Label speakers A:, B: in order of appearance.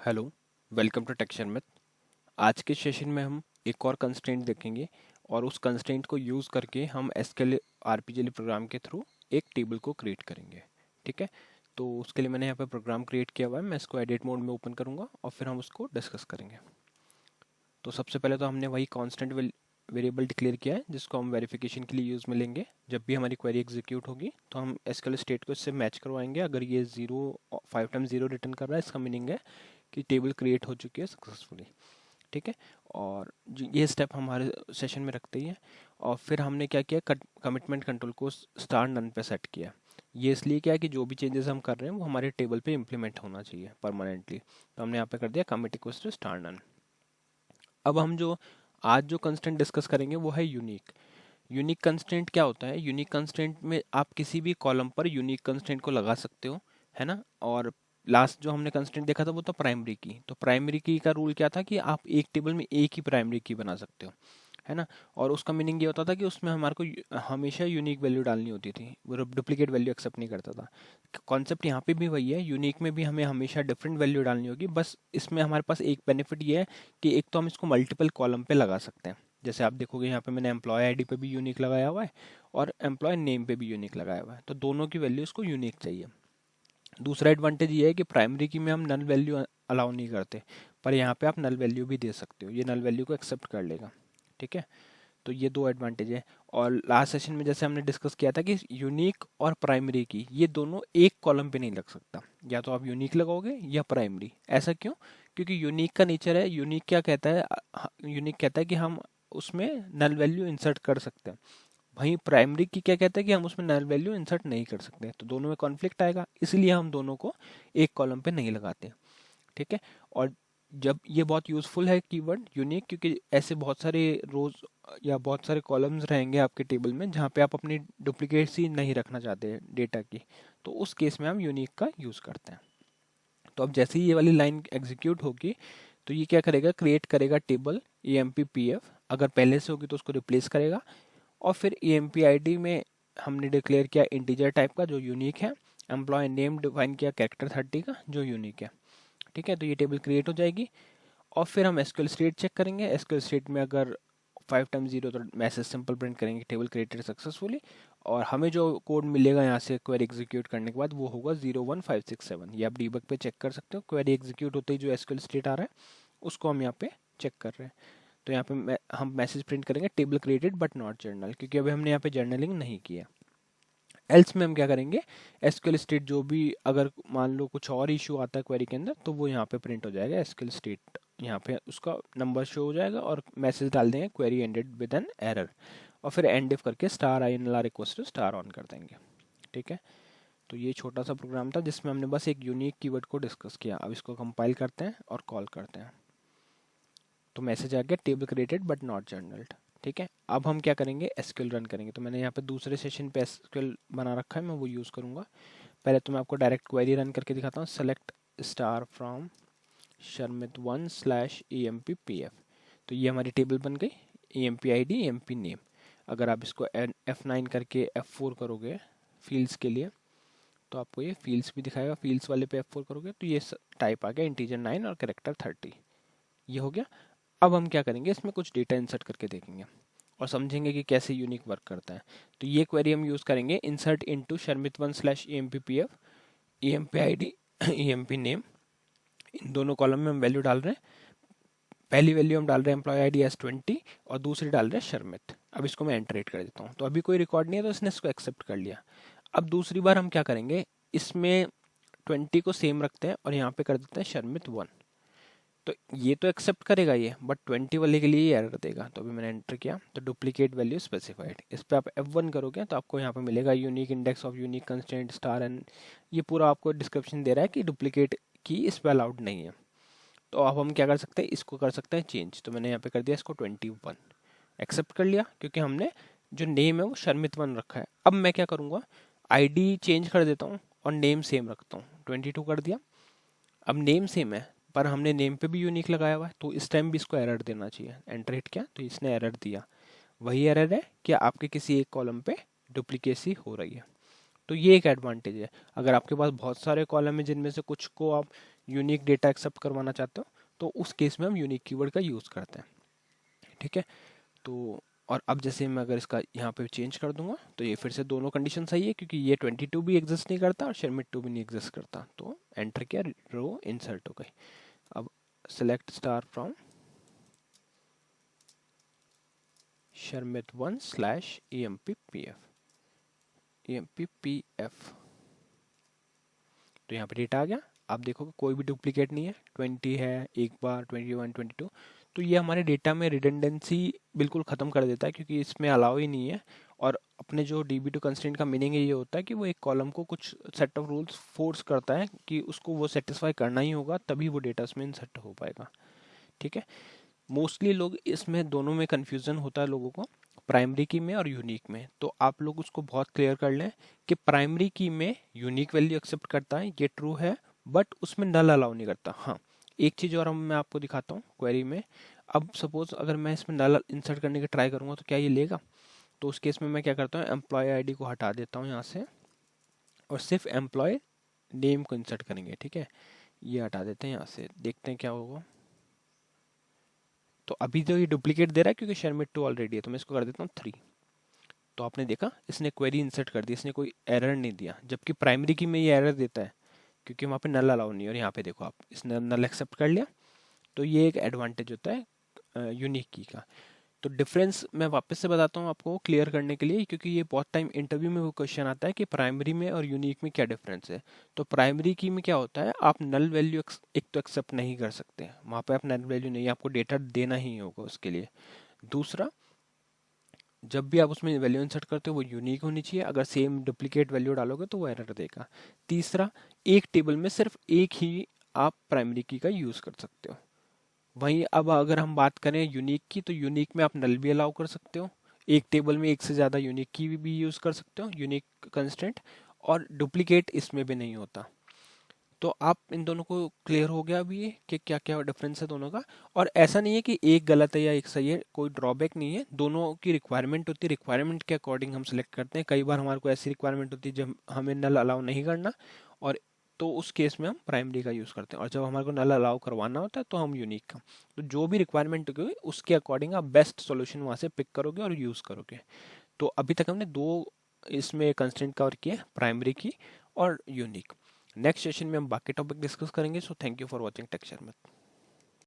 A: Hello, welcome to texture math. आज के session में हम एक और कंस्ट्रेंट देखेंगे और उस कंस्ट्रेंट को यूज़ करके हम एसक्यूएल आरपीजीएल प्रोग्राम के थ्रू एक टेबल को क्रिएट करेंगे। ठीक है, तो उसके लिए मैंने यहाँ पे प्रोग्राम क्रिएट किया हुआ है। मैं इसको एडिट मोड में ओपन करूँगा और फिर हम उसको डिस्कस करेंगे। तो सबसे पहले तो हमने वही कांस्टेंट वेरिएबल डिक्लेयर किया है जिसको हम वेरिफिकेशन के लिए यूज़ में लेंगे। जब भी हमारी क्वेरी एग्जीक्यूट होगी तो हम एसक्यूएल स्टेट को इससे मैच करवाएंगे। अगर ये 5 टाइम्स 0 रिटर्न कर रहा है, इसका मीनिंग है कि टेबल क्रिएट हो चुकी है सक्सेसफुली। ठीक है, और ये स्टेप हमारे सेशन में रखते ही है। और फिर हमने क्या किया, कमिटमेंट कंट्रोल को स्टार नन पे सेट किया। ये इसलिए क्या है कि जो भी चेंजेस हम कर रहे हैं वो हमारे टेबल पे इम्प्लीमेंट होना चाहिए परमानेंटली। तो हमने यहाँ पे कर दिया commit equals to star none. अब हम जो आज जो कंस्टेंट डिस्कस करेंगे वो है यूनिक। यूनिक कंस्टेंट क्या होता है? यूनिक कंस्टेंट में आप किसी भी कॉलम पर यूनिक कंस्टेंट को लगा सकते हो, है ना। और लास्ट जो हमने कंस्टेंट देखा था वो था प्राइमरी की। तो प्राइमरी की का रूल क्या था कि आप एक टेबल में एक ही प्राइमरी की बना सकते हो, है ना। और उसका मीनिंग ये होता था कि उसमें हमारे को हमेशा यूनिक वैल्यू डालनी होती थी, वो डुप्लीकेट वैल्यू एक्सेप्ट नहीं करता था। कॉन्सेप्ट यहाँ पे भी वही है, यूनिक में भी हमें हमेशा डिफरेंट वैल्यू डालनी होगी। बस इसमें हमारे पास एक बेनिफिट ये है कि एक तो हम इसको मल्टीपल कॉलम पे लगा सकते हैं। जैसे आप देखोगे यहाँ पे मैंने एम्प्लॉय आईडी पे भी यूनिक लगाया हुआ है और एम्प्लॉय नेम पे भी यूनिक लगाया हुआ है, तो दोनों की वैल्यू इसको यूनिक चाहिए। दूसरा एडवांटेज ये है कि प्राइमरी की में हम नल वैल्यू अलाउ नहीं करते, पर यहाँ पे आप नल वैल्यू भी दे सकते हो, ये नल वैल्यू को एक्सेप्ट कर लेगा। ठीक है, तो ये दो एडवांटेज है। और लास्ट सेशन में जैसे हमने डिस्कस किया था कि यूनिक और प्राइमरी की ये दोनों एक कॉलम पे नहीं लग सकता, या तो आप यूनिक लगाओगे या प्राइमरी। ऐसा क्यों? क्योंकि यूनिक का नेचर है, यूनिक क्या कहता है, यूनिक कहता है कि हम उसमें नल वैल्यू इंसर्ट कर सकते हैं। वहीं प्राइमरी की क्या कहता है कि हम उसमें नल वैल्यू इंसर्ट नहीं कर सकते, तो दोनों में कॉन्फ्लिक्ट आएगा, इसलिए हम दोनों को एक कॉलम पे नहीं लगाते। ठीक है, और जब ये बहुत यूज़फुल है कीवर्ड यूनिक, क्योंकि ऐसे बहुत सारे रोज या बहुत सारे कॉलम्स रहेंगे आपके टेबल में जहाँ पे आप अपनी डुप्लीकेसी नहीं रखना चाहते डेटा की, तो उस केस में हम यूनिक का यूज़ करते हैं। तो अब जैसे ही ये वाली लाइन एग्जीक्यूट होगी तो ये क्या करेगा, क्रिएट करेगा टेबल EMP PF। अगर पहले से होगी तो उसको रिप्लेस करेगा। और फिर EMP ID में हमने डिक्लेयर किया इंटीजर टाइप का जो यूनिक है, एम्प्लॉय नेम डिफाइन किया कैरेक्टर 30 का जो यूनिक है। ठीक है, तो ये टेबल क्रिएट हो जाएगी। और फिर हम एसक्यूएल स्टेट चेक करेंगे। एसक्यूएल स्टेट में अगर 5 टाइम्स 0 तो मैसेज सिंपल प्रिंट करेंगे टेबल क्रिएटेड सक्सेसफुली। और हमें जो कोड मिलेगा यहाँ से क्वेरी एग्जीक्यूट करने के बाद वो होगा 01567। ये आप डीबग पे चेक कर सकते हो, क्वेरी एग्जीक्यूट होते ही जो एसक्यूएल स्टेट आ रहा है उसको हम यहाँ पे चेक कर रहे हैं। तो यहाँ पे हम मैसेज प्रिंट करेंगे table created but not journal, क्योंकि अभी हमने यहाँ पे जर्नलिंग नहीं किया। एल्स में हम क्या करेंगे, एसक्यूएल स्टेट जो भी अगर मान लो कुछ और इशू आता है क्वेरी के अंदर तो वो यहाँ पे प्रिंट हो जाएगा एसक्यूएल स्टेट, यहाँ पे उसका नंबर शो हो जाएगा और मैसेज डाल देंगे query ended with an error. और फिर एंड इफ करके star INLR equals to star on कर देंगे। ठीक है, तो ये छोटा सा प्रोग्राम था जिसमें हमने बस एक यूनिक कीवर्ड को डिस्कस किया। अब इसको कंपाइल करते हैं और कॉल करते हैं। तो मैसेज आ गया टेबल क्रिएटेड बट नॉट जर्नल्ड। ठीक है, अब हम क्या करेंगे, एसक्यूएल रन करेंगे। तो मैंने यहाँ पे दूसरे सेशन पे एसक्यूएल बना रखा है, मैं वो यूज़ करूँगा। पहले तो मैं आपको डायरेक्ट क्वेरी रन करके दिखाता हूँ। Select star from Sharmit1/EMP/PF। तो ये हमारी टेबल बन गई, EMP ID EMP नेम। अगर आप इसको F9 करके F4 करोगे फील्ड्स के लिए तो आपको ये फील्ड्स भी दिखाएगा। फील्ड्स वाले पे F4 करोगे तो ये टाइप आ गया इंटीजर 9 और कैरेक्टर 30। ये हो गया। अब हम क्या करेंगे, इसमें कुछ डेटा इंसर्ट करके देखेंगे और समझेंगे कि कैसे यूनिक वर्क करता है। तो ये क्वेरी हम यूज़ करेंगे, insert into Sharmit1/EMP/PF EMP ID EMP name. इन दोनों कॉलम में हम वैल्यू डाल रहे हैं। पहली वैल्यू हम डाल रहे हैं एम्प्लॉय ID एज 20 और दूसरी डाल रहे हैं शर्मित। अब इसको मैं एंटर कर देता हूँ, तो अभी कोई रिकॉर्ड नहीं है तो इसने इसको एक्सेप्ट कर लिया। अब दूसरी बार हम क्या करेंगे, इसमें 20 को सेम रखते हैं और यहाँ पे कर देते हैं Sharmit1। तो ये तो एक्सेप्ट करेगा ये, बट 20 वाले के लिए एरर देगा। तो अभी मैंने एंटर किया तो डुप्लीकेट वैल्यू स्पेसिफाइड। इस पर आप F1 करोगे तो आपको यहाँ पे मिलेगा unique index of unique constraint star and ये पूरा आपको डिस्क्रिप्शन दे रहा है कि डुप्लीकेट की इस पर अलाउड नहीं है। तो अब हम क्या कर सकते हैं, इसको कर सकते हैं चेंज। तो मैंने यहाँ पे कर दिया इसको 21, एक्सेप्ट कर लिया क्योंकि हमने जो नेम है वो Sharmit1 रखा है। अब मैं क्या करूँगा, ID चेंज कर देता हूँ और नेम सेम रखता हूँ, 22 कर दिया। अब नेम सेम है पर हमने नेम पे भी यूनिक लगाया हुआ है, तो इस टाइम भी इसको एरर देना चाहिए। एंटर हिट किया तो इसने एरर दिया। वही एरर है कि आपके किसी एक कॉलम पे डुप्लीकेसी हो रही है। तो ये एक एडवांटेज है। अगर आपके पास बहुत सारे कॉलम है जिनमें से कुछ को आप यूनिक डेटा एक्सेप्ट करवाना चाहते हो तो उस केस में हम यूनिक कीवर्ड का यूज़ करते हैं। ठीक है, तो और अब जैसे मैं अगर इसका यहाँ पे चेंज कर दूंगा तो ये फिर से दोनों कंडीशन सही है, क्योंकि ये 22 भी एग्जिस्ट नहीं करता और शर्मिट 2 भी नहीं एग्जिस्ट करता। तो एंटर किया, रो इंसर्ट हो गई। अब select star from Sharmit 1 slash EMPPF तो यहाँ पे डेटा आ गया। आप देखोगे कोई भी डुप्लीकेट नहीं है, 20 है एक बार, 21, 22। तो ये हमारे डेटा में रिडंडेंसी बिल्कुल ख़त्म कर देता है, क्योंकि इसमें अलाउ ही नहीं है। और अपने जो DB2 कंस्ट्रेंट का मीनिंग ये होता है कि वो एक कॉलम को कुछ सेट ऑफ रूल्स फोर्स करता है कि उसको वो सेटिस्फाई करना ही होगा, तभी वो डेटा इसमें इंसर्ट हो पाएगा। ठीक है, मोस्टली लोग इसमें दोनों में कन्फ्यूज़न होता है लोगों को, प्राइमरी की में और यूनिक में। तो आप लोग उसको बहुत क्लियर कर लें कि प्राइमरी की में यूनिक वैल्यू एक्सेप्ट करता है, ये ट्रू है, बट उसमें नल अलाउ नहीं करता। हाँ, एक चीज़ और मैं आपको दिखाता हूँ क्वेरी में। अब सपोज अगर मैं इसमें नल इंसर्ट करने की ट्राई करूँगा तो क्या ये लेगा? तो उस केस में मैं क्या करता हूँ, एम्प्लॉय आईडी को हटा देता हूँ यहाँ से और सिर्फ एम्प्लॉय नेम को इंसर्ट करेंगे। ठीक है, ये हटा देते हैं यहाँ से, देखते हैं क्या होगा। तो अभी तो ये डुप्लीकेट दे रहा है क्योंकि शर्मिट 2 ऑलरेडी है, तो मैं इसको कर देता हूँ 3। तो आपने देखा इसने क्वेरी इंसर्ट कर दी, इसने कोई एरर नहीं दिया, जबकि प्राइमरी की में ये एरर देता है क्योंकि वहाँ पे नल अलाउ नहीं है। और यहाँ पे देखो आप, इसने नल एक्सेप्ट कर लिया। तो ये एक एडवांटेज होता है यूनिक की का। तो डिफरेंस मैं वापस से बताता हूँ आपको क्लियर करने के लिए, क्योंकि ये बहुत टाइम इंटरव्यू में वो क्वेश्चन आता है कि प्राइमरी में और यूनिक में क्या डिफरेंस है। तो प्राइमरी की में क्या होता है, आप नल वैल्यू एक तो एक्सेप्ट नहीं कर सकते, वहाँ पे आप नल वैल्यू नहीं, आपको डेटा देना ही होगा उसके लिए। दूसरा, जब भी आप उसमें वैल्यू इंसर्ट करते हो वो यूनिक होनी चाहिए, अगर सेम डुप्लीकेट वैल्यू डालोगे तो वो एरर देगा। तीसरा, एक टेबल में सिर्फ एक ही आप प्राइमरी की का यूज़ कर सकते हो। वहीं अब अगर हम बात करें यूनिक की, तो यूनिक में आप नल भी अलाउ कर सकते हो, एक टेबल में एक से ज़्यादा यूनिक की भी यूज़ कर सकते हो, यूनिक कंस्ट्रेंट, और डुप्लीकेट इसमें भी नहीं होता। तो आप इन दोनों को क्लियर हो गया अभी ये कि क्या क्या डिफरेंस है दोनों का। और ऐसा नहीं है कि एक गलत है या एक सही है, कोई ड्रॉबैक नहीं है, दोनों की रिक्वायरमेंट होती है, रिक्वायरमेंट के अकॉर्डिंग हम सिलेक्ट करते हैं। कई बार हमारे को ऐसी रिक्वायरमेंट होती है जब हमें नल अलाउ नहीं करना, और तो उस केस में हम प्राइमरी का यूज़ करते हैं, और जब हमारे को नल अलाउ करवाना होता है तो हम यूनिक का। तो जो भी रिक्वायरमेंट होगी उसके अकॉर्डिंग आप बेस्ट सोल्यूशन वहाँ से पिक करोगे और यूज़ करोगे। तो अभी तक हमने दो इसमें कंस्ट्रेंट कवर किए, प्राइमरी की और यूनिक। नेक्स्ट सेशन में हम बाकी टॉपिक डिस्कस करेंगे। So thank you for watching tech share में।